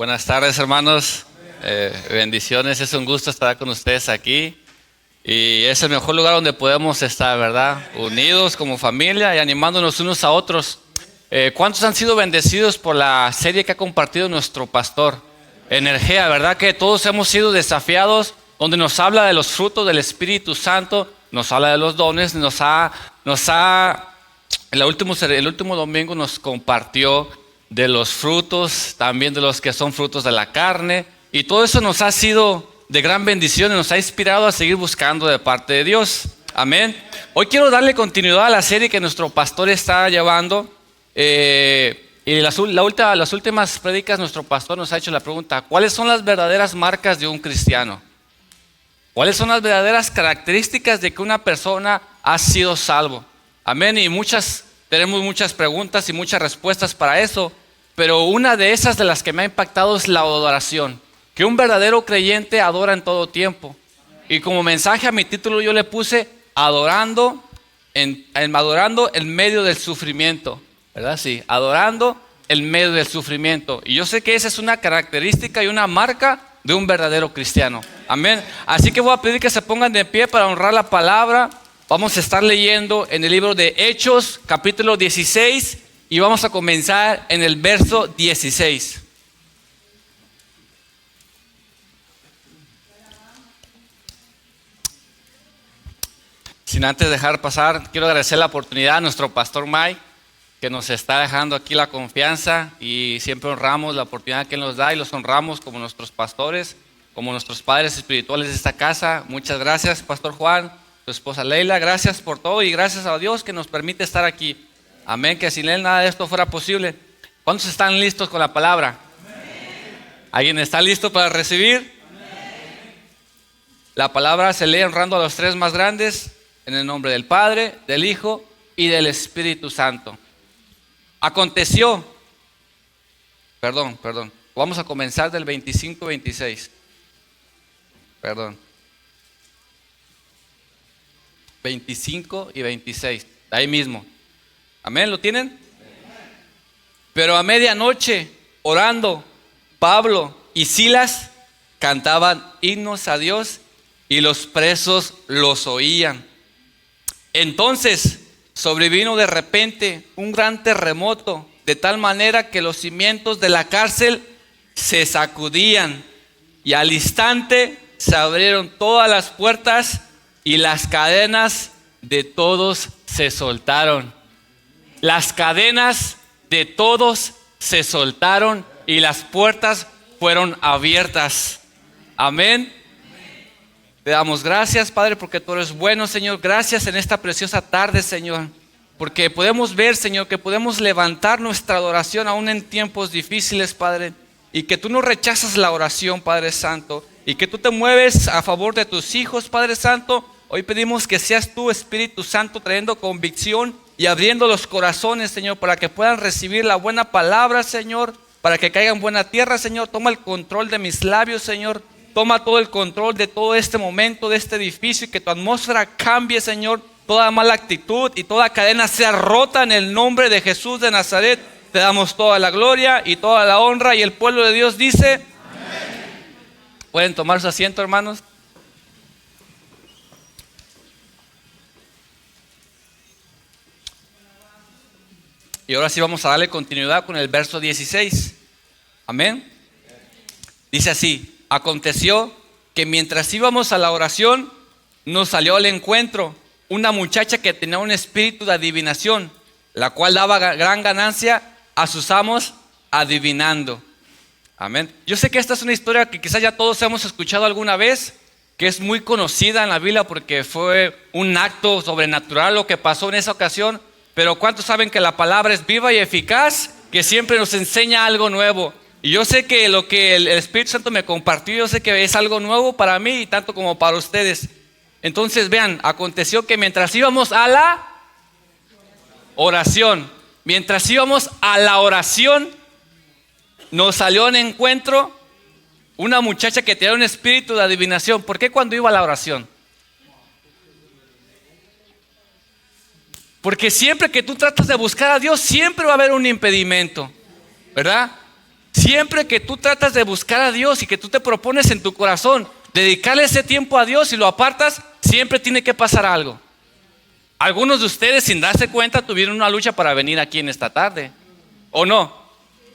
Buenas tardes, hermanos. Bendiciones, es un gusto estar con ustedes aquí. Y es el mejor lugar donde podemos estar, ¿verdad? Unidos como familia y animándonos unos a otros. ¿Cuántos han sido bendecidos por la serie que ha compartido nuestro pastor? Energía, ¿verdad? Que todos hemos sido desafiados, donde nos habla de los frutos del Espíritu Santo, nos habla de los dones, el último domingo nos compartió de los frutos, también de los que son frutos de la carne, y todo eso nos ha sido de gran bendición y nos ha inspirado a seguir buscando de parte de Dios. Amén. Hoy quiero darle continuidad a la serie que nuestro pastor está llevando. Y las últimas prédicas nuestro pastor nos ha hecho la pregunta: ¿cuáles son las verdaderas marcas de un cristiano? ¿Cuáles son las verdaderas características de que una persona ha sido salvo? Amén. Y tenemos muchas preguntas y muchas respuestas para eso, pero una de esas de las que me ha impactado es la adoración. Que un verdadero creyente adora en todo tiempo. Y como mensaje a mi título yo le puse adorando en medio del sufrimiento, ¿verdad? Sí, adorando en medio del sufrimiento. Y yo sé que esa es una característica y una marca de un verdadero cristiano. Amén. Así que voy a pedir que se pongan de pie para honrar la palabra. Vamos a estar leyendo en el libro de Hechos, capítulo 16, y vamos a comenzar en el verso 16. Sin antes dejar pasar, quiero agradecer la oportunidad a nuestro pastor Mike, que nos está dejando aquí la confianza, y siempre honramos la oportunidad que él nos da y los honramos como nuestros pastores, como nuestros padres espirituales de esta casa. Muchas gracias, Pastor Juan, tu esposa Leila, gracias por todo y gracias a Dios que nos permite estar aquí. Amén, que sin él nada de esto fuera posible. ¿Cuántos están listos con la palabra? Amén. ¿Alguien está listo para recibir? Amén. La palabra se lee honrando a los tres más grandes. En el nombre del Padre, del Hijo y del Espíritu Santo. Vamos a comenzar del 25-26. 25 y 26. Ahí mismo. Amén, ¿lo tienen? Pero a medianoche, orando, Pablo y Silas cantaban himnos a Dios y los presos los oían. Entonces sobrevino de repente un gran terremoto, de tal manera que los cimientos de la cárcel se sacudían, y al instante se abrieron todas las puertas y las cadenas de todos se soltaron. Las cadenas de todos se soltaron y las puertas fueron abiertas. Amén. Te damos gracias, Padre, porque tú eres bueno, Señor. Gracias en esta preciosa tarde, Señor, porque podemos ver, Señor, que podemos levantar nuestra adoración aún en tiempos difíciles, Padre, y que tú no rechazas la oración, Padre Santo, y que tú te mueves a favor de tus hijos, Padre Santo. Hoy pedimos que seas tú, Espíritu Santo, trayendo convicción y abriendo los corazones, Señor, para que puedan recibir la buena palabra, Señor, para que caiga en buena tierra, Señor. Toma el control de mis labios, Señor. Toma todo el control de todo este momento, de este edificio, y que tu atmósfera cambie, Señor. Toda mala actitud y toda cadena sea rota en el nombre de Jesús de Nazaret. Te damos toda la gloria y toda la honra, y el pueblo de Dios dice: amén. ¿Pueden tomar su asiento, hermanos? Y ahora sí vamos a darle continuidad con el verso 16. Amén. Dice así: aconteció que mientras íbamos a la oración, nos salió al encuentro una muchacha que tenía un espíritu de adivinación, la cual daba gran ganancia a sus amos adivinando. Amén. Yo sé que esta es una historia que quizás ya todos hemos escuchado alguna vez, que es muy conocida en la Biblia porque fue un acto sobrenatural lo que pasó en esa ocasión. Pero ¿cuántos saben que la palabra es viva y eficaz, que siempre nos enseña algo nuevo? Y yo sé que lo que el Espíritu Santo me compartió, yo sé que es algo nuevo para mí y tanto como para ustedes. Entonces vean, aconteció que mientras íbamos a la oración, nos salió en encuentro una muchacha que tenía un espíritu de adivinación. ¿Por qué cuando iba a la oración? Porque siempre que tú tratas de buscar a Dios, siempre va a haber un impedimento, ¿verdad? Siempre que tú tratas de buscar a Dios y que tú te propones en tu corazón dedicarle ese tiempo a Dios y lo apartas, siempre tiene que pasar algo. Algunos de ustedes, sin darse cuenta, tuvieron una lucha para venir aquí en esta tarde, ¿o no?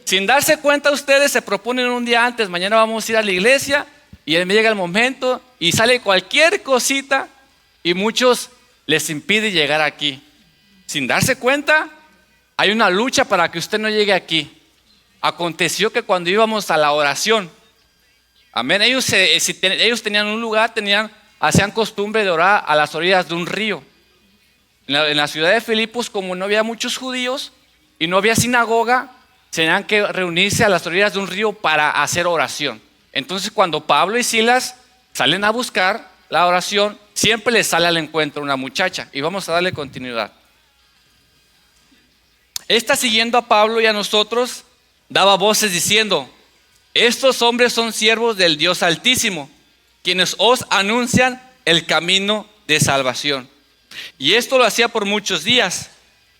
Sin darse cuenta, ustedes se proponen un día antes: mañana vamos a ir a la iglesia, y me llega el momento y sale cualquier cosita y muchos les impide llegar aquí. Sin darse cuenta, hay una lucha para que usted no llegue aquí. Aconteció que cuando íbamos a la oración, amén, ellos tenían un lugar, hacían costumbre de orar a las orillas de un río. En la ciudad de Filipos, como no había muchos judíos y no había sinagoga, tenían que reunirse a las orillas de un río para hacer oración. Entonces, cuando Pablo y Silas salen a buscar la oración, siempre les sale al encuentro una muchacha. Y vamos a darle continuidad. Esta, siguiendo a Pablo y a nosotros, daba voces diciendo: estos hombres son siervos del Dios Altísimo, quienes os anuncian el camino de salvación. Y esto lo hacía por muchos días.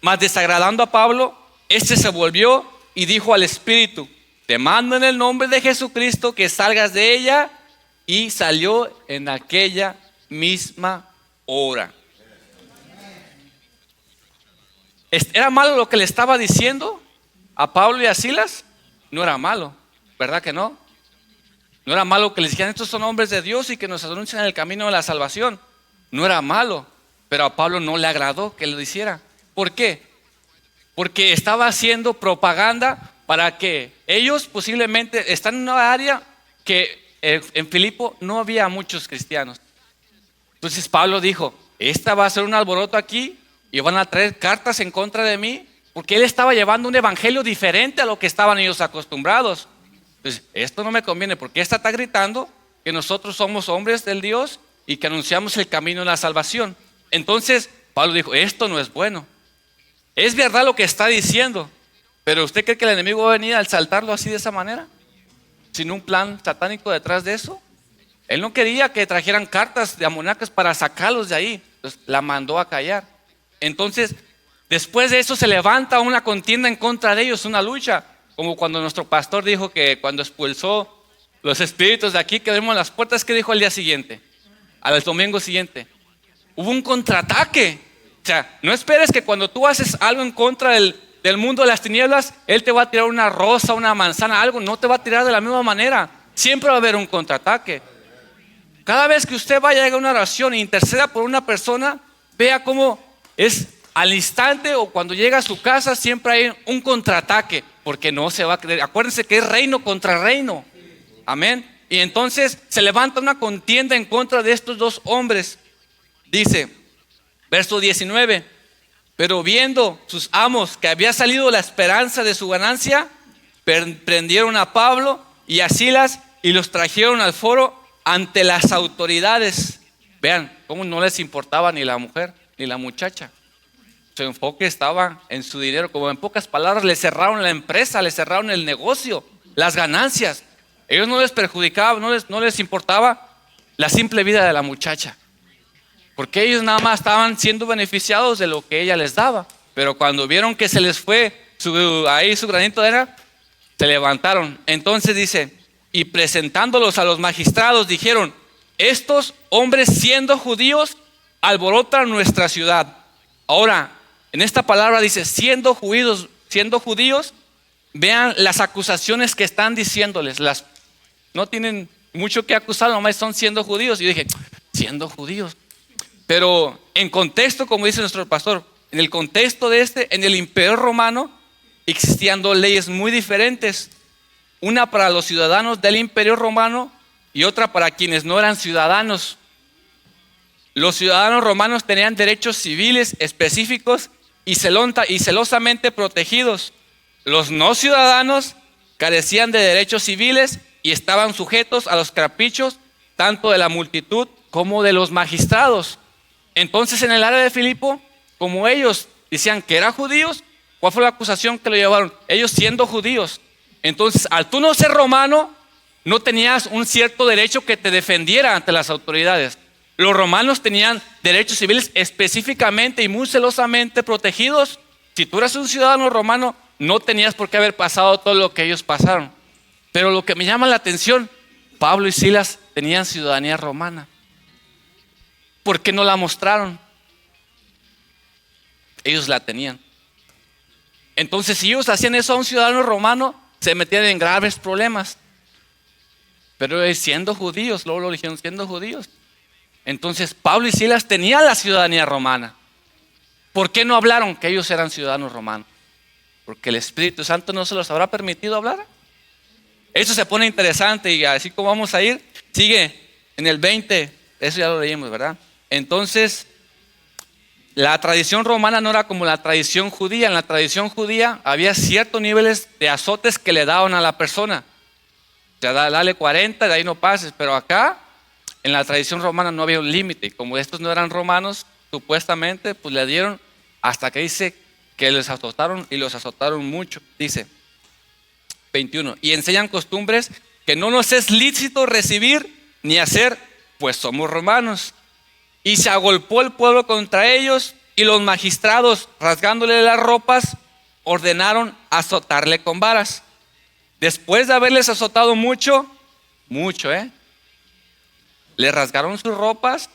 Mas desagradando a Pablo, este se volvió y dijo al Espíritu: te mando en el nombre de Jesucristo que salgas de ella. Y salió en aquella misma hora. ¿Era malo lo que le estaba diciendo a Pablo y a Silas? No era malo, ¿verdad que no? No era malo que les dijeran: estos son hombres de Dios y que nos anuncian el camino de la salvación. No era malo, pero a Pablo no le agradó que lo hiciera. ¿Por qué? Porque estaba haciendo propaganda para que ellos posiblemente están en una área que en Filipo no había muchos cristianos. Entonces Pablo dijo: esta va a ser un alboroto aquí y van a traer cartas en contra de mí, porque él estaba llevando un evangelio diferente a lo que estaban ellos acostumbrados. Entonces, esto no me conviene, porque esta está gritando que nosotros somos hombres del Dios y que anunciamos el camino de la salvación. Entonces Pablo dijo: esto no es bueno. Es verdad lo que está diciendo, pero ¿usted cree que el enemigo va a venir a asaltarlo así, de esa manera? Sin un plan satánico detrás de eso. Él no quería que trajeran cartas de amoníacas para sacarlos de ahí. Entonces la mandó a callar. Entonces, después de eso se levanta una contienda en contra de ellos, una lucha. Como cuando nuestro pastor dijo que cuando expulsó los espíritus de aquí, que vemos las puertas, ¿qué dijo al día siguiente? Al domingo siguiente. Hubo un contraataque. O sea, no esperes que cuando tú haces algo en contra del mundo de las tinieblas, Él te va a tirar una rosa, una manzana, algo. No te va a tirar de la misma manera. Siempre va a haber un contraataque. Cada vez que usted vaya a una oración e interceda por una persona, vea cómo es al instante, o cuando llega a su casa, siempre hay un contraataque, porque no se va a creer. Acuérdense que es reino contra reino. Amén. Y entonces se levanta una contienda en contra de estos dos hombres. Dice, verso 19: pero viendo sus amos que había salido la esperanza de su ganancia, prendieron a Pablo y a Silas y los trajeron al foro ante las autoridades. Vean cómo no les importaba ni la mujer ni la muchacha. Su enfoque estaba en su dinero. Como en pocas palabras, le cerraron la empresa, le cerraron el negocio, las ganancias. Ellos no les perjudicaban, no les importaba la simple vida de la muchacha, porque ellos nada más estaban siendo beneficiados de lo que ella les daba. Pero cuando vieron que se les fue su granito de arena, se levantaron. Entonces dice: y presentándolos a los magistrados, dijeron: estos hombres, siendo judíos, alborotan nuestra ciudad. Ahora, en esta palabra dice siendo judíos, vean las acusaciones que están diciéndoles. No tienen mucho que acusar, nomás son siendo judíos. Y dije, siendo judíos. Pero en contexto, como dice nuestro pastor, en el contexto en el Imperio Romano existían dos leyes muy diferentes. Una para los ciudadanos del Imperio Romano y otra para quienes no eran ciudadanos. Los ciudadanos romanos tenían derechos civiles específicos y celosamente protegidos. Los no ciudadanos carecían de derechos civiles y estaban sujetos a los caprichos tanto de la multitud como de los magistrados. Entonces, en el área de Filipo, como ellos decían que eran judíos, ¿cuál fue la acusación que lo llevaron? Ellos siendo judíos. Entonces, al tú no ser romano, no tenías un cierto derecho que te defendiera ante las autoridades. Los romanos tenían derechos civiles específicamente y muy celosamente protegidos. Si tú eras un ciudadano romano, no tenías por qué haber pasado todo lo que ellos pasaron. Pero lo que me llama la atención, Pablo y Silas tenían ciudadanía romana. ¿Por qué no la mostraron? Ellos la tenían. Entonces, si ellos hacían eso a un ciudadano romano, se metían en graves problemas. Pero siendo judíos, luego lo dijeron, siendo judíos. Entonces, Pablo y Silas tenían la ciudadanía romana. ¿Por qué no hablaron que ellos eran ciudadanos romanos? Porque el Espíritu Santo no se los habrá permitido hablar. Eso se pone interesante y así como vamos a ir, sigue en el 20, eso ya lo leímos, ¿verdad? Entonces, la tradición romana no era como la tradición judía. En la tradición judía había ciertos niveles de azotes que le daban a la persona. O sea, dale 40, de ahí no pases. Pero acá, en la tradición romana no había un límite. Como estos no eran romanos, supuestamente, pues le dieron hasta que dice que les azotaron y los azotaron mucho. Dice 21, y enseñan costumbres que no nos es lícito recibir ni hacer, pues somos romanos. Y se agolpó el pueblo contra ellos, y los magistrados, rasgándole las ropas, ordenaron azotarle con varas. Después de haberles azotado mucho, les rasgaron sus ropas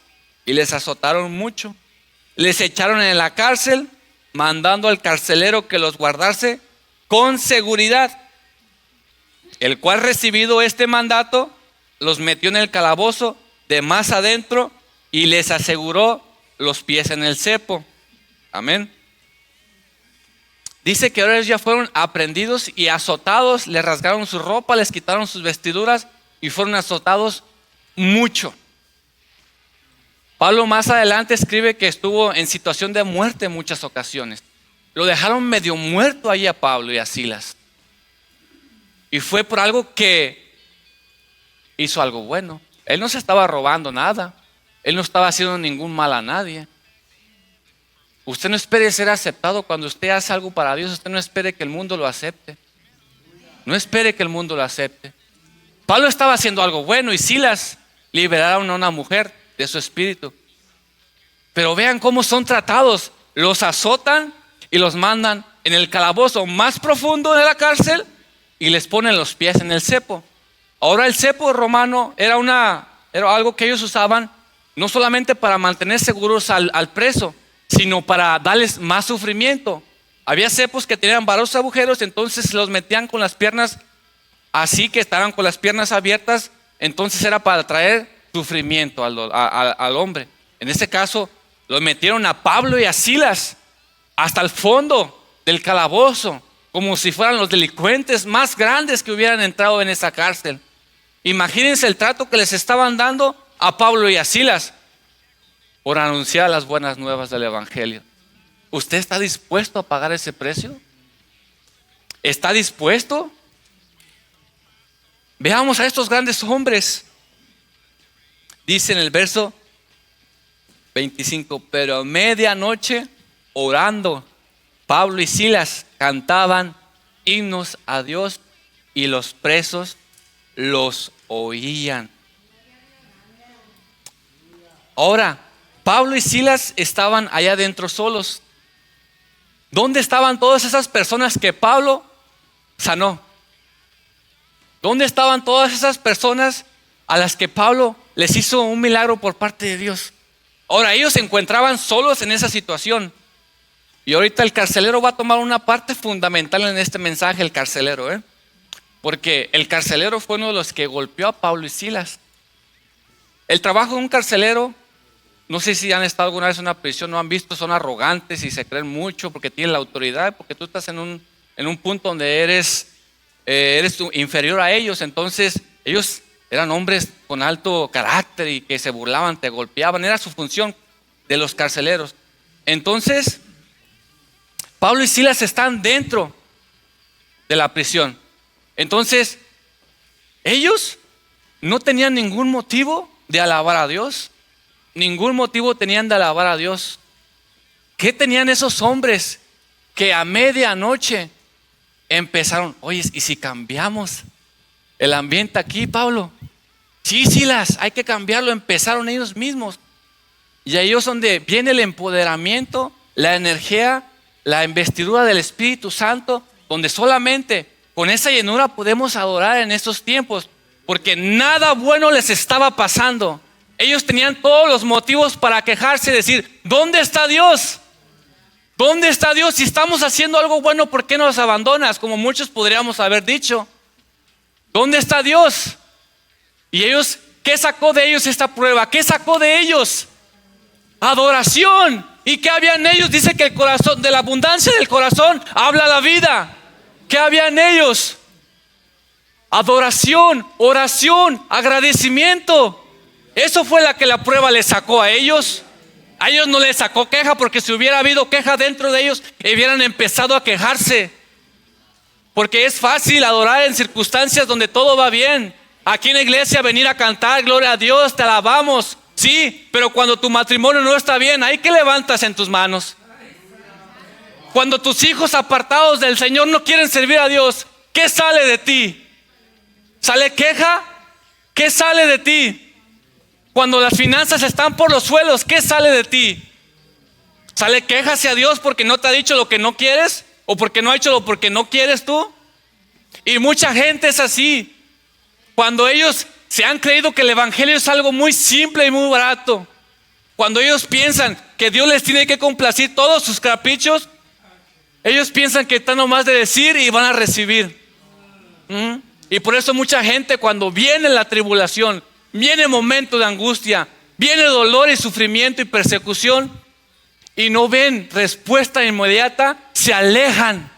y les azotaron mucho. Les echaron en la cárcel, mandando al carcelero que los guardase con seguridad, el cual, recibido este mandato, los metió en el calabozo de más adentro y les aseguró los pies en el cepo. Amén. Dice que ahora ellos ya fueron aprendidos y azotados, les rasgaron su ropa, les quitaron sus vestiduras y fueron azotados mucho. Pablo más adelante escribe que estuvo en situación de muerte en muchas ocasiones. Lo dejaron medio muerto ahí a Pablo y a Silas. Y fue por algo que hizo algo bueno. Él no se estaba robando nada. Él no estaba haciendo ningún mal a nadie. Usted no espere ser aceptado cuando usted hace algo para Dios. Usted no espere que el mundo lo acepte. No espere que el mundo lo acepte. Pablo estaba haciendo algo bueno y Silas liberaron a una mujer de su espíritu. Pero vean cómo son tratados. Los azotan y los mandan en el calabozo más profundo de la cárcel y les ponen los pies en el cepo. Ahora el cepo romano era algo que ellos usaban no solamente para mantener seguros al preso, sino para darles más sufrimiento. Había cepos que tenían varios agujeros, entonces los metían con las piernas así, que estaban con las piernas abiertas. Entonces era para traer sufrimiento al hombre. En este caso los metieron a Pablo y a Silas hasta el fondo del calabozo, como si fueran los delincuentes más grandes que hubieran entrado en esa cárcel. Imagínense el trato que les estaban dando a Pablo y a Silas por anunciar las buenas nuevas del evangelio. ¿Usted está dispuesto a pagar ese precio? ¿Está dispuesto? Veamos a estos grandes hombres. Dice en el verso 25, pero a medianoche, orando, Pablo y Silas cantaban himnos a Dios y los presos los oían. Ahora, Pablo y Silas estaban allá adentro solos. ¿Dónde estaban todas esas personas que Pablo sanó? ¿Dónde estaban todas esas personas a las que Pablo les hizo un milagro por parte de Dios? Ahora, ellos se encontraban solos en esa situación. Y ahorita el carcelero va a tomar una parte fundamental en este mensaje, el carcelero, porque el carcelero fue uno de los que golpeó a Pablo y Silas. El trabajo de un carcelero, no sé si han estado alguna vez en una prisión, no han visto, son arrogantes y se creen mucho porque tienen la autoridad, porque tú estás en un punto donde eres inferior a ellos. Entonces ellos eran hombres con alto carácter y que se burlaban, te golpeaban, era su función de los carceleros. Entonces Pablo y Silas están dentro de la prisión. Entonces ellos no tenían ningún motivo de alabar a Dios. Ningún motivo tenían de alabar a Dios. ¿Qué tenían esos hombres que a medianoche empezaron? Oye, ¿y si cambiamos el ambiente aquí, Pablo? Sí, Silas, hay que cambiarlo. Empezaron ellos mismos. Y ahí es donde viene el empoderamiento, la energía, la investidura del Espíritu Santo, donde solamente con esa llenura podemos adorar en estos tiempos, porque nada bueno les estaba pasando. Ellos tenían todos los motivos para quejarse y decir, ¿dónde está Dios? ¿Dónde está Dios? Si estamos haciendo algo bueno, ¿por qué nos abandonas? Como muchos podríamos haber dicho. ¿Dónde está Dios? Y ellos, ¿qué sacó de ellos esta prueba? ¿Qué sacó de ellos? Adoración. ¿Y qué había en ellos? Dice que el corazón, de la abundancia del corazón habla la vida. ¿Qué había en ellos? Adoración, oración, agradecimiento. Eso fue la que la prueba les sacó a ellos. A ellos no les sacó queja, porque si hubiera habido queja dentro de ellos, hubieran empezado a quejarse. Porque es fácil adorar en circunstancias donde todo va bien. Aquí en la iglesia venir a cantar, gloria a Dios, te alabamos. Sí, pero cuando tu matrimonio no está bien, ¿ahí qué levantas en tus manos? Cuando tus hijos apartados del Señor no quieren servir a Dios, ¿qué sale de ti? ¿Sale queja? ¿Qué sale de ti? Cuando las finanzas están por los suelos, ¿qué sale de ti? ¿Sale queja hacia Dios porque no te ha dicho lo que no quieres? ¿O porque no ha hecho lo porque no quieres tú? Y mucha gente es así. Cuando ellos se han creído que el evangelio es algo muy simple y muy barato, cuando ellos piensan que Dios les tiene que complacir todos sus caprichos, ellos piensan que están nomás de decir y van a recibir. Y por eso mucha gente, cuando viene la tribulación, viene momento de angustia, viene dolor y sufrimiento y persecución, y no ven respuesta inmediata, se alejan,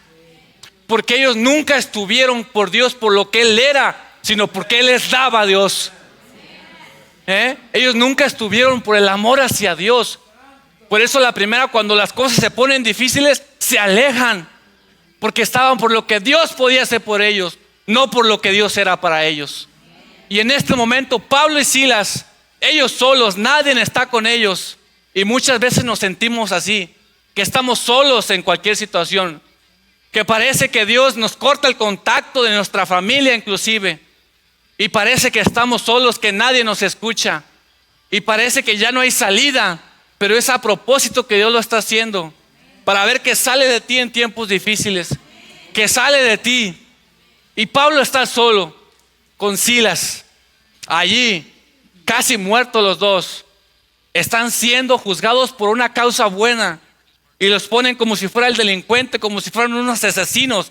porque ellos nunca estuvieron por Dios por lo que Él era, sino porque Él les daba a Dios. Ellos nunca estuvieron por el amor hacia Dios. Por eso la primera, cuando las cosas se ponen difíciles, se alejan, porque estaban por lo que Dios podía hacer por ellos, no por lo que Dios era para ellos. Y en este momento Pablo y Silas, ellos solos, nadie está con ellos. Y muchas veces nos sentimos así, que estamos solos en cualquier situación, que parece que Dios nos corta el contacto de nuestra familia inclusive, y parece que estamos solos, que nadie nos escucha, y parece que ya no hay salida, pero es a propósito que Dios lo está haciendo, para ver qué sale de ti en tiempos difíciles, que sale de ti. Y Pablo está solo con Silas, allí, casi muertos los dos. Están siendo juzgados por una causa buena y los ponen como si fuera el delincuente, como si fueran unos asesinos.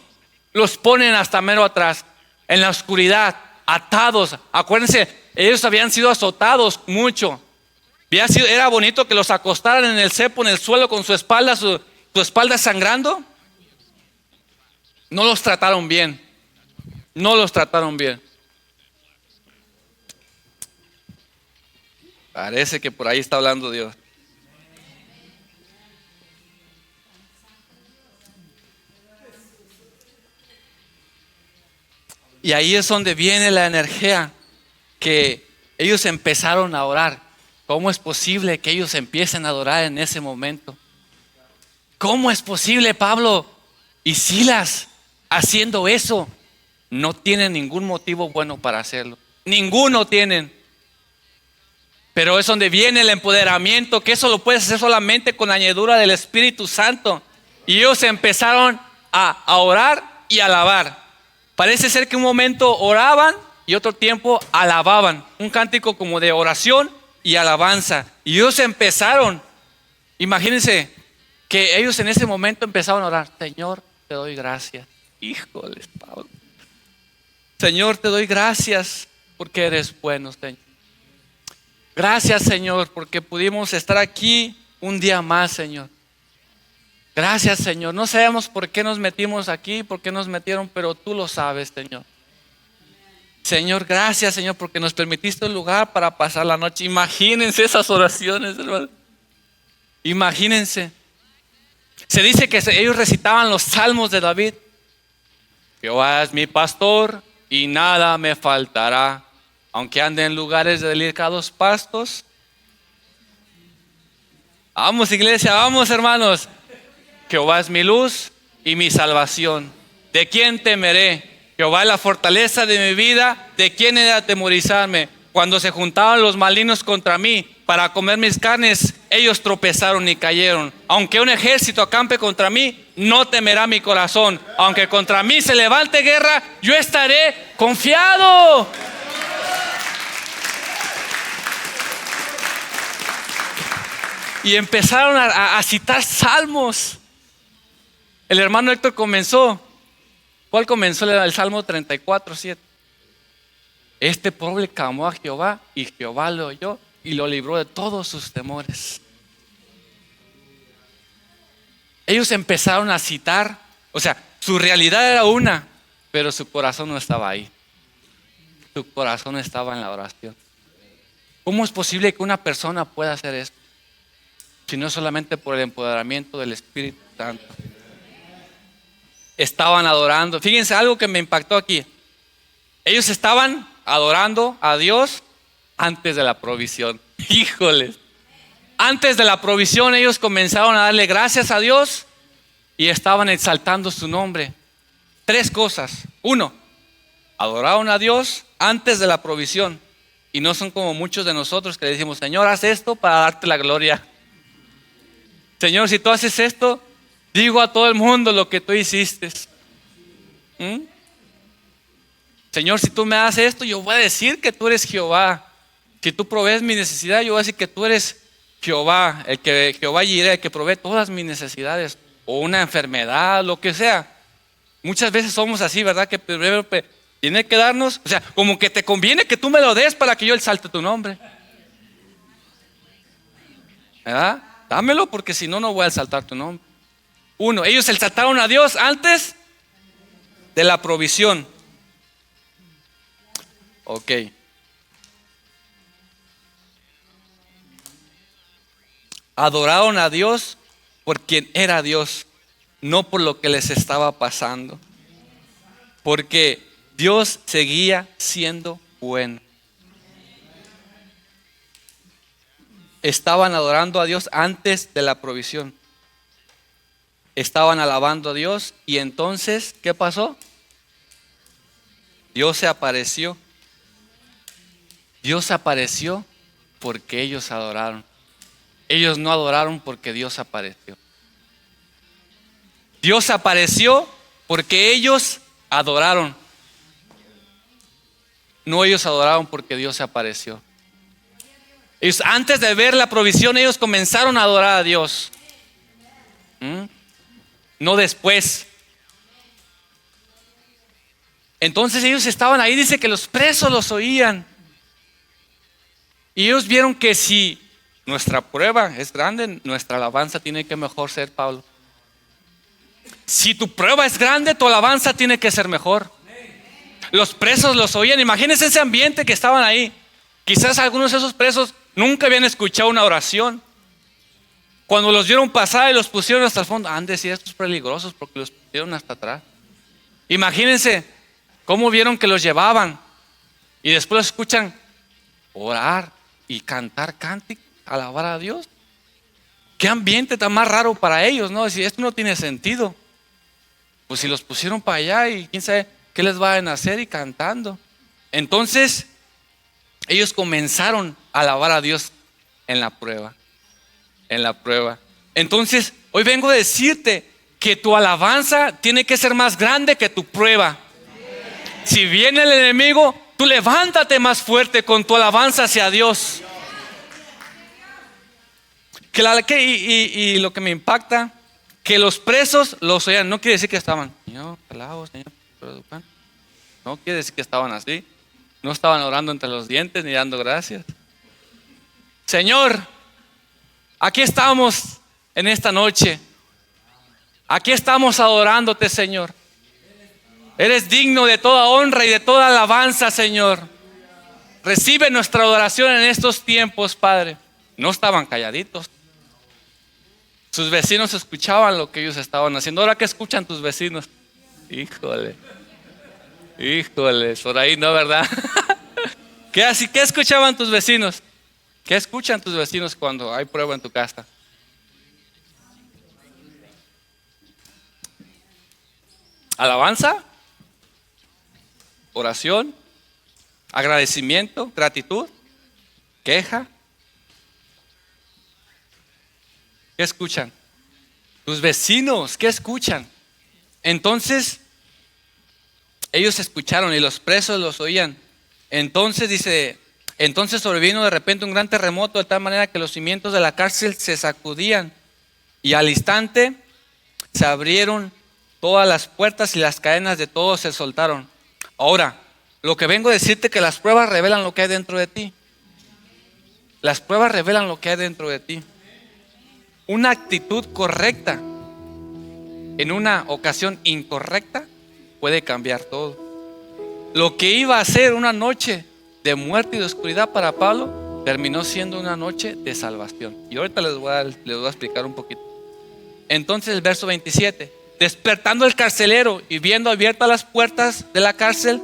Los ponen hasta mero atrás, en la oscuridad, atados. Acuérdense, ellos habían sido azotados mucho. Era bonito que los acostaran en el cepo, en el suelo, con su espalda sangrando. No los trataron bien. No los trataron bien. Parece que por ahí está hablando Dios. Y ahí es donde viene la energía, que ellos empezaron a orar. ¿Cómo es posible que ellos empiecen a adorar en ese momento? ¿Cómo es posible, Pablo y Silas haciendo eso? No tienen ningún motivo bueno para hacerlo. Ninguno tienen. Pero es donde viene el empoderamiento, que eso lo puedes hacer solamente con la añadidura del Espíritu Santo. Y ellos empezaron a orar y alabar. Parece ser que un momento oraban y otro tiempo alababan. Un cántico como de oración y alabanza. Y ellos empezaron, imagínense que ellos en ese momento empezaron a orar. Señor, te doy gracias. Híjoles, Pablo. Señor, te doy gracias porque eres bueno, Señor. Gracias, Señor, porque pudimos estar aquí un día más, Señor. Gracias, Señor. No sabemos por qué nos metimos aquí, por qué nos metieron, pero tú lo sabes, Señor. Señor, gracias, Señor, porque nos permitiste un lugar para pasar la noche. Imagínense esas oraciones, hermano. Imagínense. Se dice que ellos recitaban los salmos de David. Jehová es mi pastor y nada me faltará. Aunque ande en lugares de delicados pastos. Vamos, iglesia, vamos, hermanos. Jehová es mi luz y mi salvación. ¿De quién temeré? Jehová es la fortaleza de mi vida. ¿De quién he de atemorizarme? Cuando se juntaban los malignos contra mí para comer mis carnes, ellos tropezaron y cayeron. Aunque un ejército acampe contra mí, no temerá mi corazón. Aunque contra mí se levante guerra, yo estaré confiado. Y empezaron a citar salmos. El hermano Héctor comenzó. ¿Cuál comenzó? El Salmo 34:7. Este pobre clamó a Jehová y Jehová lo oyó y lo libró de todos sus temores. Ellos empezaron a citar, o sea, su realidad era una, pero su corazón no estaba ahí. Su corazón estaba en la oración. ¿Cómo es posible que una persona pueda hacer esto? Si no solamente por el empoderamiento del Espíritu Santo. Estaban adorando. Fíjense algo que me impactó aquí. Ellos estaban adorando a Dios antes de la provisión. Híjoles. Antes de la provisión ellos comenzaron a darle gracias a Dios y estaban exaltando su nombre. 3 cosas. 1, adoraron a Dios antes de la provisión. Y no son como muchos de nosotros que le decimos, Señor, haz esto para darte la gloria. Señor, si tú haces esto, digo a todo el mundo lo que tú hiciste. Señor, si tú me das esto, yo voy a decir que tú eres Jehová. Si tú provees mi necesidad, yo voy a decir que tú eres Jehová, el que Jehová Jireh, el que provee todas mis necesidades, o una enfermedad, lo que sea. Muchas veces somos así, ¿verdad? Que primero tiene que darnos, o sea, como que te conviene que tú me lo des para que yo exalte tu nombre, ¿verdad? Dámelo porque si no, no voy a exaltar tu nombre. 1, ellos exaltaron a Dios antes de la provisión. Ok. Adoraron a Dios por quien era Dios, no por lo que les estaba pasando. Porque Dios seguía siendo bueno. Estaban adorando a Dios antes de la provisión. Estaban alabando a Dios y entonces, ¿qué pasó? Dios se apareció. Dios apareció porque ellos adoraron. Ellos no adoraron porque Dios apareció. Dios apareció porque ellos adoraron. No, ellos adoraron porque Dios se apareció. Ellos, antes de ver la provisión, ellos comenzaron a adorar a Dios. No después. Entonces ellos estaban ahí, dice que los presos los oían. Y ellos vieron que si nuestra prueba es grande, nuestra alabanza tiene que mejor ser, Pablo. Si tu prueba es grande, tu alabanza tiene que ser mejor. Los presos los oían. Imagínense ese ambiente que estaban ahí. Quizás algunos de esos presos nunca habían escuchado una oración. Cuando los vieron pasar y los pusieron hasta el fondo, han de decir estos peligrosos porque los pusieron hasta atrás. Imagínense cómo vieron que los llevaban y después los escuchan orar y cantar cánticos, alabar a Dios. Qué ambiente tan más raro para ellos, ¿no? Si esto no tiene sentido, pues si los pusieron para allá y quién sabe qué les van a hacer y cantando. Entonces ellos comenzaron a alabar a Dios en la prueba. En la prueba. Entonces hoy vengo a decirte que tu alabanza tiene que ser más grande que tu prueba. Si viene el enemigo, tú levántate más fuerte con tu alabanza hacia Dios. Y lo que me impacta, que los presos los oían. No quiere decir que estaban, Señor, alabo, Señor. No quiere decir que estaban así. No estaban orando entre los dientes ni dando gracias. Señor, aquí estamos en esta noche. Aquí estamos adorándote, Señor. Eres digno de toda honra y de toda alabanza, Señor. Recibe nuestra adoración en estos tiempos, Padre. No estaban calladitos. Sus vecinos escuchaban lo que ellos estaban haciendo. Ahora, ¿qué escuchan tus vecinos? Híjole, por ahí no, ¿verdad? ¿Qué escuchaban tus vecinos? ¿Qué escuchan tus vecinos cuando hay prueba en tu casa? ¿Alabanza? ¿Oración? ¿Agradecimiento? ¿Gratitud? ¿Queja? ¿Qué escuchan? tus vecinos, ¿qué escuchan? Entonces, ellos escucharon y los presos los oían. Entonces dice, entonces sobrevino de repente un gran terremoto de tal manera que los cimientos de la cárcel se sacudían y al instante se abrieron todas las puertas y las cadenas de todos se soltaron. Ahora, lo que vengo a decirte es que las pruebas revelan lo que hay dentro de ti. Las pruebas revelan lo que hay dentro de ti. Una actitud correcta en una ocasión incorrecta puede cambiar todo. Lo que iba a ser una noche de muerte y de oscuridad para Pablo terminó siendo una noche de salvación. Y ahorita les voy a explicar un poquito. Entonces el verso 27, despertando el carcelero y viendo abiertas las puertas de la cárcel,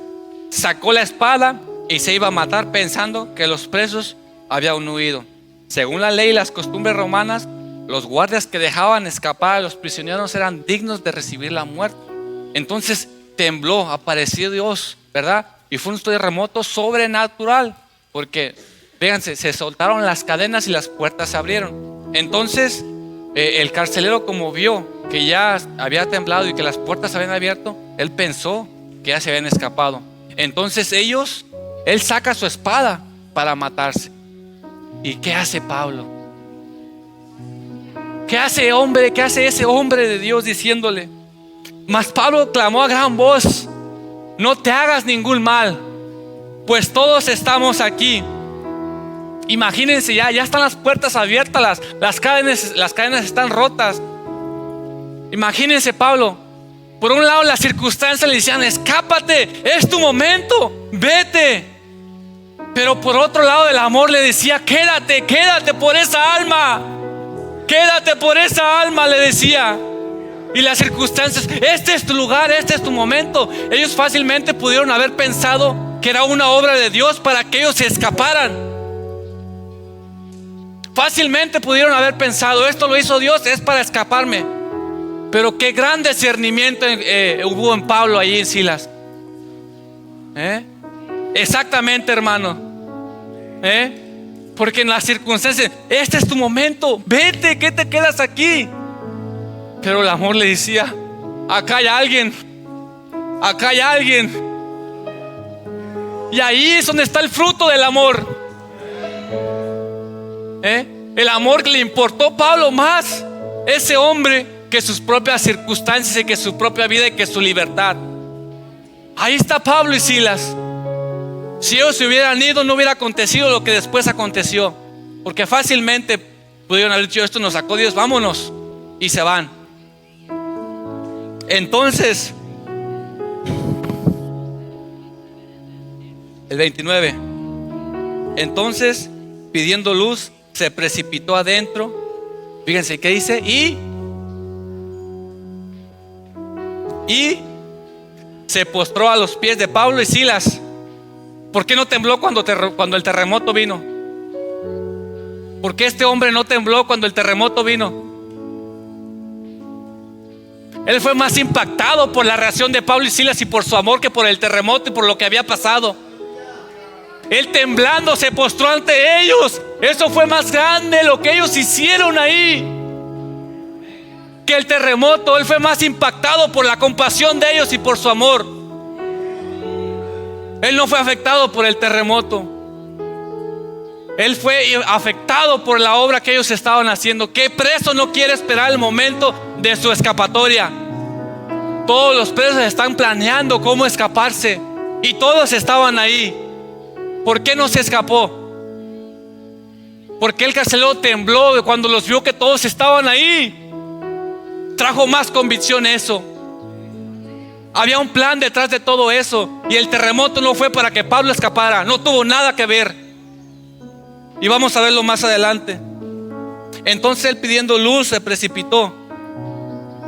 sacó la espada y se iba a matar pensando que los presos habían huido. Según la ley y las costumbres romanas, los guardias que dejaban escapar a los prisioneros eran dignos de recibir la muerte. Entonces tembló, apareció Dios, ¿verdad? Y fue un terremoto sobrenatural, porque fíjense, se soltaron las cadenas y las puertas se abrieron. Entonces el carcelero, como vio que ya había temblado y que las puertas se habían abierto, él pensó que ya se habían escapado. Entonces él saca su espada para matarse. ¿Y qué hace Pablo? ¿Qué hace hombre? ¿Qué hace ese hombre de Dios diciéndole? Mas Pablo clamó a gran voz: no te hagas ningún mal, pues todos estamos aquí. Imagínense, ya están las puertas abiertas, las cadenas están rotas. Imagínense Pablo. Por un lado las circunstancias le decían: escápate, es tu momento, vete. Pero por otro lado el amor le decía: quédate por esa alma. Quédate por esa alma, le decía. Y las circunstancias: este es tu lugar, este es tu momento. Ellos fácilmente pudieron haber pensado que era una obra de Dios para que ellos se escaparan. Fácilmente pudieron haber pensado: esto lo hizo Dios, es para escaparme. Pero qué gran discernimiento hubo en Pablo ahí en Silas. Exactamente, hermano. Porque en las circunstancias: este es tu momento, vete, ¿qué te quedas aquí? Pero el amor le decía: acá hay alguien, acá hay alguien. Y ahí es donde está el fruto del amor. El amor que le importó a Pablo más ese hombre que sus propias circunstancias y que su propia vida y que su libertad. Ahí está Pablo y Silas. Si ellos se hubieran ido, no hubiera acontecido lo que después aconteció, porque fácilmente pudieron haber dicho: esto nos sacó Dios, vámonos. Y se van. Entonces el 29, entonces pidiendo luz se precipitó adentro. Fíjense qué dice: y se postró a los pies de Pablo y Silas. ¿Por qué no tembló cuando el terremoto vino? ¿Por qué este hombre no tembló cuando el terremoto vino? Él fue más impactado por la reacción de Pablo y Silas y por su amor que por el terremoto y por lo que había pasado. Él temblando se postró ante ellos. Eso fue más grande lo que ellos hicieron ahí que el terremoto. Él fue más impactado por la compasión de ellos y por su amor. Él no fue afectado por el terremoto. Él fue afectado por la obra que ellos estaban haciendo. ¿Qué preso no quiere esperar el momento de su escapatoria? Todos los presos están planeando cómo escaparse y todos estaban ahí. ¿Por qué no se escapó? ¿Por qué el carcelero tembló cuando los vio que todos estaban ahí? Trajo más convicción eso. Había un plan detrás de todo eso. Y el terremoto no fue para que Pablo escapara. No tuvo nada que ver. Y vamos a verlo más adelante. Entonces él, pidiendo luz, se precipitó.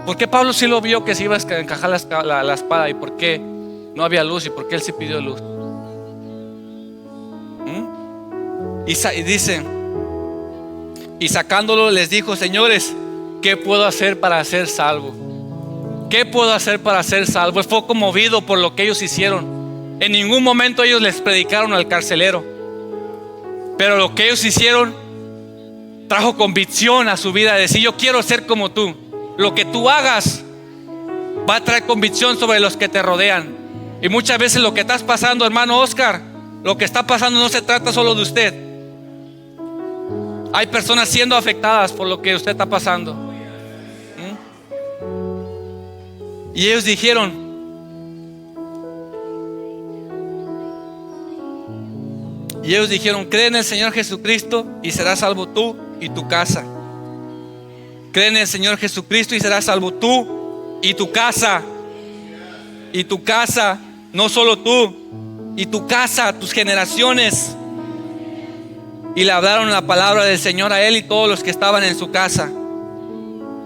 ¿Por qué Pablo sí lo vio que se iba a encajar la espada? ¿Y por qué no había luz? ¿Y por qué él sí pidió luz? Y dice: y sacándolo les dijo: señores, ¿qué puedo hacer para ser salvo? ¿Qué puedo hacer para ser salvo? Él fue conmovido por lo que ellos hicieron. En ningún momento ellos les predicaron al carcelero, pero lo que ellos hicieron trajo convicción a su vida, de decir: yo quiero ser como tú. lo que tú hagas va a traer convicción sobre los que te rodean. Y muchas veces lo que estás pasando, hermano Oscar, lo que está pasando no se trata solo de usted. Hay personas siendo afectadas por lo que usted está pasando. Y ellos dijeron, cree en el Señor Jesucristo y serás salvo tú y tu casa. Cree en el Señor Jesucristo y serás salvo tú y tu casa. Y tu casa, no solo tú, y tu casa, tus generaciones. Y le hablaron la palabra del Señor a él y todos los que estaban en su casa.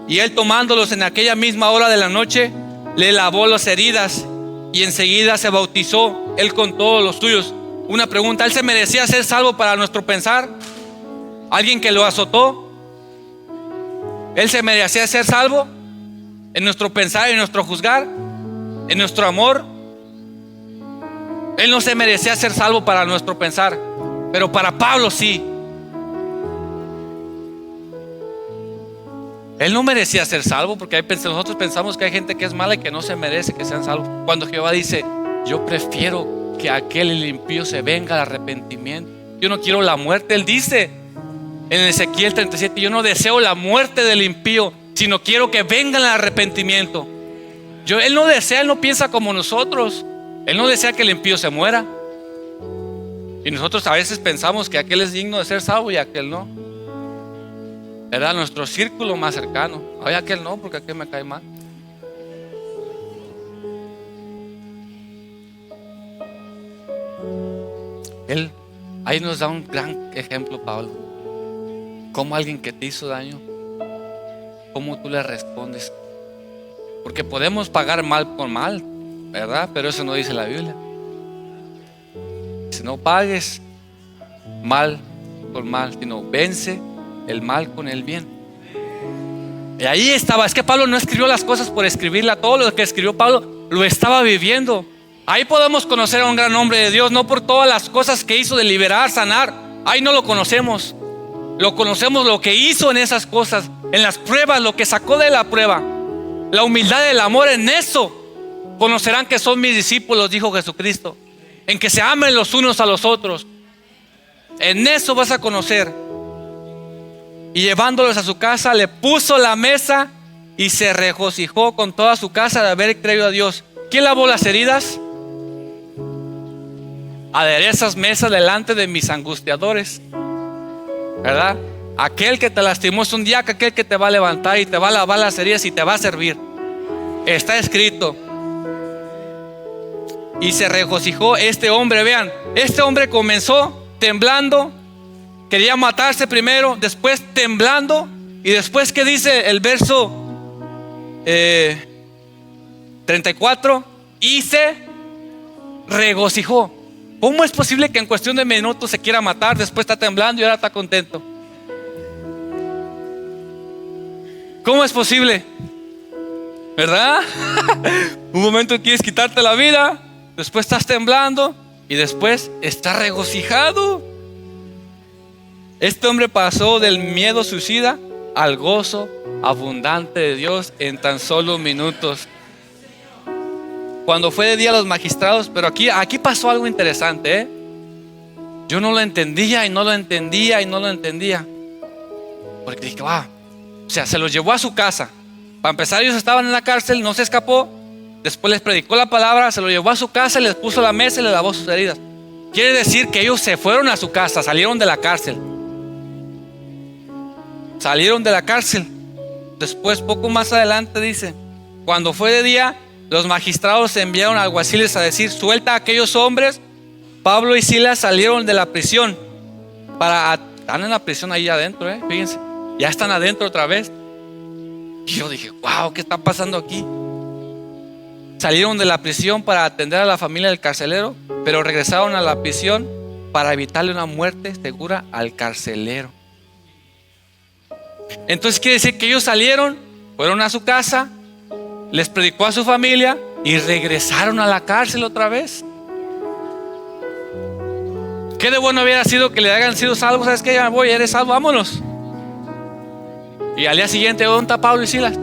Y él, tomándolos en aquella misma hora de la noche, le lavó las heridas y enseguida se bautizó él con todos los suyos. Una pregunta: ¿él se merecía ser salvo para nuestro pensar? ¿Alguien que lo azotó? ¿Él se merecía ser salvo en nuestro pensar, en nuestro juzgar, en nuestro amor? Él no se merecía ser salvo para nuestro pensar, pero para Pablo sí. Él no merecía ser salvo, porque nosotros pensamos que hay gente que es mala y que no se merece que sean salvos. Cuando Jehová dice: yo prefiero que aquel impío se venga al arrepentimiento, yo no quiero la muerte. Él dice en Ezequiel 37: yo no deseo la muerte del impío, sino quiero que venga al arrepentimiento. Él no desea, él no piensa como nosotros. Él no desea que el impío se muera. Y nosotros a veces pensamos que aquel es digno de ser salvo y aquel no. Era nuestro círculo más cercano. Ay, aquel no, porque aquel me cae mal. Él ahí nos da un gran ejemplo, Pablo. Cómo alguien que te hizo daño, cómo tú le respondes. Porque podemos pagar mal con mal, ¿verdad? Pero eso no dice la Biblia. Si no pagues mal con mal, sino vence el mal con el bien. Y ahí estaba. Es que Pablo no escribió las cosas por escribirla. Todo lo que escribió Pablo lo estaba viviendo. Ahí podemos conocer a un gran hombre de Dios, no por todas las cosas que hizo de liberar, sanar. Ahí no lo conocemos. Lo conocemos lo que hizo en esas cosas, en las pruebas, lo que sacó de la prueba, la humildad del amor. En eso conocerán que son mis discípulos, dijo Jesucristo. En que se amen los unos a los otros. En eso vas a conocer. Y llevándolos a su casa, le puso la mesa y se regocijó con toda su casa de haber creído a Dios. ¿Quién lavó las heridas? Aderezas mesas delante de mis angustiadores, ¿verdad? Aquel que te lastimó es un día, aquel que te va a levantar y te va a lavar las heridas y te va a servir. Está escrito. Y se regocijó este hombre. Vean, este hombre comenzó temblando, quería matarse primero, después temblando, y después, ¿qué dice el verso 34? Y se regocijó. ¿Cómo es posible que en cuestión de minutos se quiera matar, después está temblando y ahora está contento? ¿Cómo es posible? ¿Verdad? Un momento quieres quitarte la vida, después estás temblando y después estás regocijado. Este hombre pasó del miedo suicida al gozo abundante de Dios en tan solo minutos. Cuando fue de día los magistrados, pero aquí pasó algo interesante, ¿eh? Yo no lo entendía y no lo entendía y no lo entendía. Porque dije, o sea, se los llevó a su casa. Para empezar, ellos estaban en la cárcel, no se escapó. Después les predicó la palabra, se lo llevó a su casa, les puso la mesa y les lavó sus heridas. Quiere decir que ellos se fueron a su casa, salieron de la cárcel. Salieron de la cárcel. Después, poco más adelante dice: cuando fue de día, los magistrados enviaron alguaciles a decir: suelta a aquellos hombres. Pablo y Silas salieron de la prisión están en la prisión ahí adentro, fíjense, ya están adentro otra vez. Y yo dije, wow, ¿qué está pasando aquí? Salieron de la prisión para atender a la familia del carcelero, pero regresaron a la prisión para evitarle una muerte segura al carcelero. Entonces quiere decir que ellos salieron, fueron a su casa, les predicó a su familia y regresaron a la cárcel otra vez. ¿Qué de bueno hubiera sido que le hayan sido salvos? ¿Sabes qué? Ya me voy, eres salvo, vámonos. Y al día siguiente, ¿dónde está Pablo y Silas?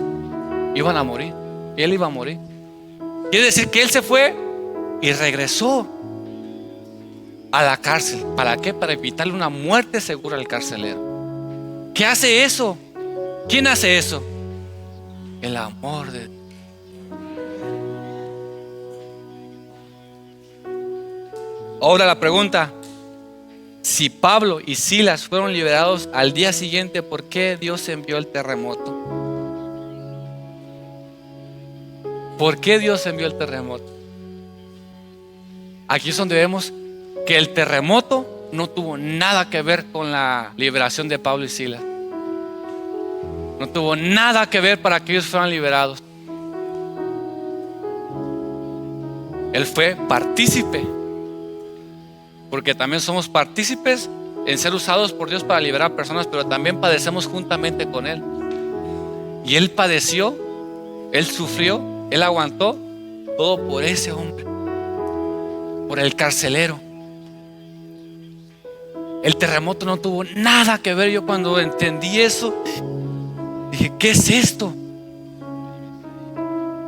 iban a morir. Él iba a morir. Quiere decir que él se fue y regresó a la cárcel. ¿Para qué? Para evitarle una muerte segura al carcelero. ¿Qué hace eso? ¿Quién hace eso? El amor de Dios. Ahora la pregunta: si Pablo y Silas fueron liberados al día siguiente, ¿por qué Dios envió el terremoto? ¿Por qué Dios envió el terremoto? Aquí es donde vemos que el terremoto no tuvo nada que ver con la liberación de Pablo y Silas. No tuvo nada que ver para que ellos fueran liberados. Él fue partícipe, porque también somos partícipes en ser usados por Dios para liberar personas, pero también padecemos juntamente con Él. Y Él padeció, Él sufrió, Él aguantó todo por ese hombre, por el carcelero. El terremoto no tuvo nada que ver. Yo cuando entendí eso dije, ¿qué es esto?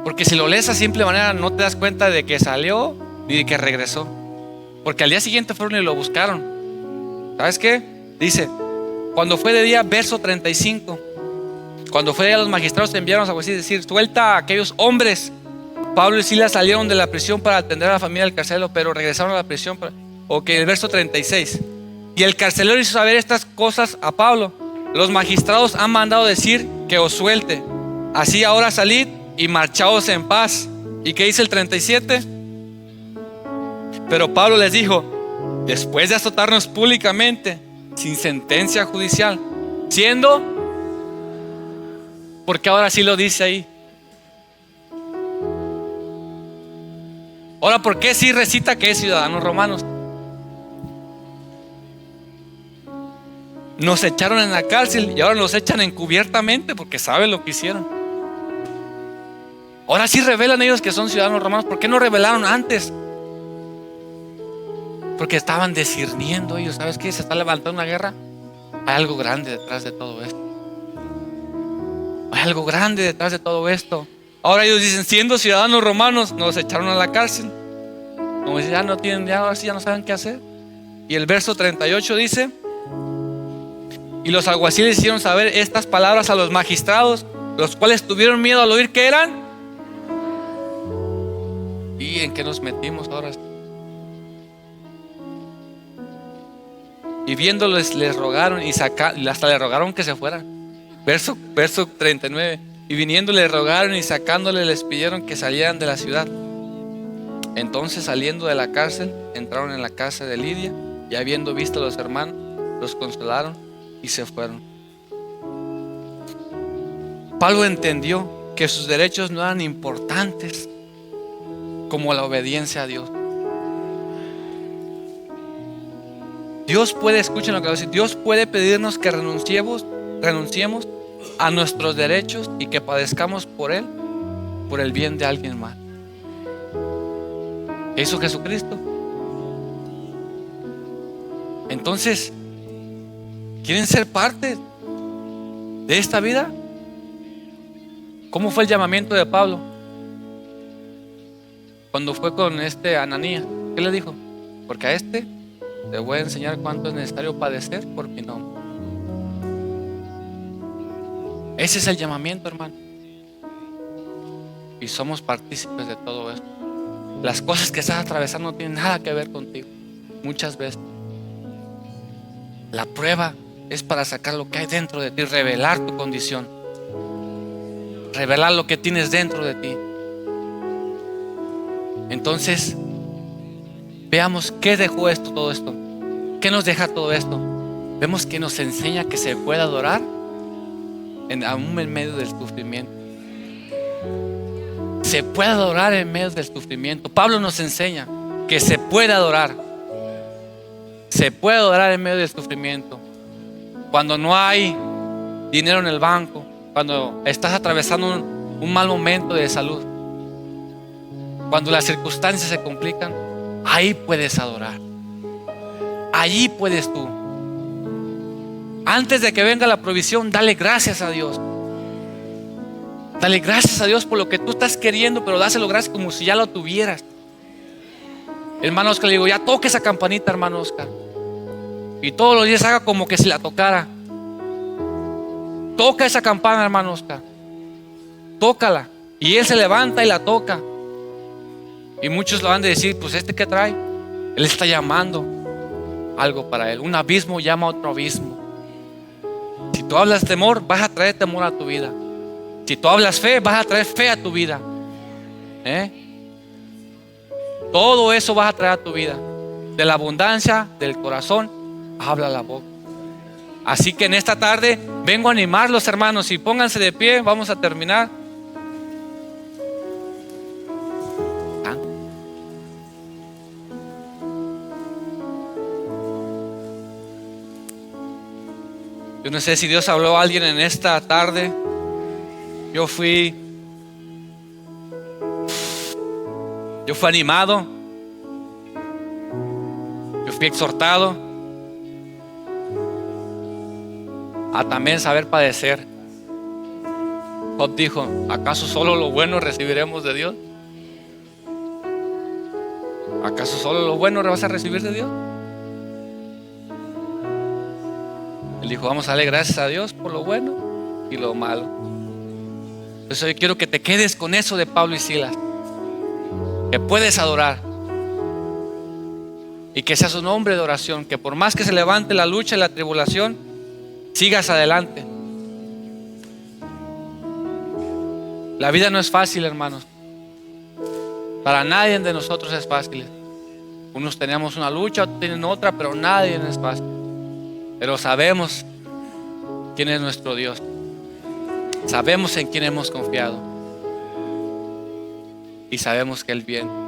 Porque si lo lees a simple manera no te das cuenta de que salió ni de que regresó. Porque al día siguiente fueron y lo buscaron. ¿Sabes qué? Dice, cuando fue de día, verso 35. Cuando fue de día, los magistrados enviaron a alguaciles decir, suelta a aquellos hombres. Pablo y Silas salieron de la prisión para atender a la familia del carcelero, pero regresaron a la prisión. El verso 36. Y el carcelero hizo saber estas cosas a Pablo. Los magistrados han mandado decir que os suelte. Así ahora salid y marchaos en paz. ¿Y qué dice el 37? Pero Pablo les dijo, después de azotarnos públicamente, sin sentencia judicial, siendo, porque ahora sí lo dice ahí. Ahora, ¿por qué sí recita que es ciudadanos romanos? Nos echaron en la cárcel y ahora nos echan encubiertamente porque saben lo que hicieron. Ahora sí revelan ellos que son ciudadanos romanos. ¿Por qué no revelaron antes? Porque estaban discerniendo ellos. ¿Sabes qué? Se está levantando una guerra. Hay algo grande detrás de todo esto. Hay algo grande detrás de todo esto. Ahora ellos dicen, siendo ciudadanos romanos, nos echaron a la cárcel. Como dicen, ya no tienen, ya ahora sí ya no saben qué hacer. Y el verso 38 dice, y los alguaciles hicieron saber estas palabras a los magistrados, los cuales tuvieron miedo al oír que eran. ¿Y en qué nos metimos ahora? Y viéndoles les rogaron y hasta le rogaron que se fueran. Verso 39. Y viniendo le rogaron y sacándole les pidieron que salieran de la ciudad. Entonces saliendo de la cárcel entraron en la casa de Lidia y habiendo visto a los hermanos los consolaron y se fueron. Pablo entendió que sus derechos no eran importantes como la obediencia a Dios. Dios puede, escuchen lo que voy a decir, Dios puede pedirnos que renunciemos a nuestros derechos y que padezcamos por Él, por el bien de alguien más. ¿Qué hizo Jesucristo? Entonces, ¿quieren ser parte de esta vida? ¿Cómo fue el llamamiento de Pablo? Cuando fue con Ananías, ¿qué le dijo? Porque a te voy a enseñar cuánto es necesario padecer por mi nombre. Ese es el llamamiento, hermano. Y somos partícipes de todo esto. Las cosas que estás atravesando no tienen nada que ver contigo. Muchas veces la prueba es para sacar lo que hay dentro de ti, revelar tu condición, revelar lo que tienes dentro de ti. Entonces, veamos qué dejó todo esto. ¿Qué nos deja todo esto? Vemos que nos enseña que se puede adorar aún en medio del sufrimiento. Se puede adorar en medio del sufrimiento. Pablo nos enseña que se puede adorar. Se puede adorar en medio del sufrimiento. Cuando no hay dinero en el banco, cuando estás atravesando un mal momento de salud, cuando las circunstancias se complican, ahí puedes adorar. Allí puedes tú. Antes de que venga la provisión, dale gracias a Dios. Dale gracias a Dios por lo que tú estás queriendo, pero dáselo gracias como si ya lo tuvieras. Hermano Oscar, le digo, ya toque esa campanita, hermano Oscar. Y todos los días haga como que si la tocara. Toca esa campana, hermano Oscar. Tócala. Y él se levanta y la toca. Y muchos lo van a decir, pues este que trae, él está llamando algo para él. Un abismo llama a otro abismo. Si tú hablas temor, vas a traer temor a tu vida. Si tú hablas fe, vas a traer fe a tu vida. Todo eso vas a traer a tu vida. De la abundancia del corazón habla la boca. Así que en esta tarde vengo a animarlos, hermanos, y pónganse de pie. Vamos a terminar. Yo no sé si Dios habló a alguien en esta tarde. Yo fui animado. Yo fui exhortado a también saber padecer. Job dijo, ¿acaso solo lo bueno recibiremos de Dios? ¿Acaso solo lo bueno vas a recibir de Dios? Él dijo, vamos a darle gracias a Dios por lo bueno y lo malo. Entonces hoy quiero que te quedes con eso de Pablo y Silas, que puedes adorar y que seas un hombre de oración, que por más que se levante la lucha y la tribulación, sigas adelante. La vida no es fácil, hermanos. Para nadie de nosotros es fácil. Unos tenemos una lucha, otros tienen otra, pero nadie es fácil. Pero sabemos quién es nuestro Dios. Sabemos en quién hemos confiado. Y sabemos que Él viene.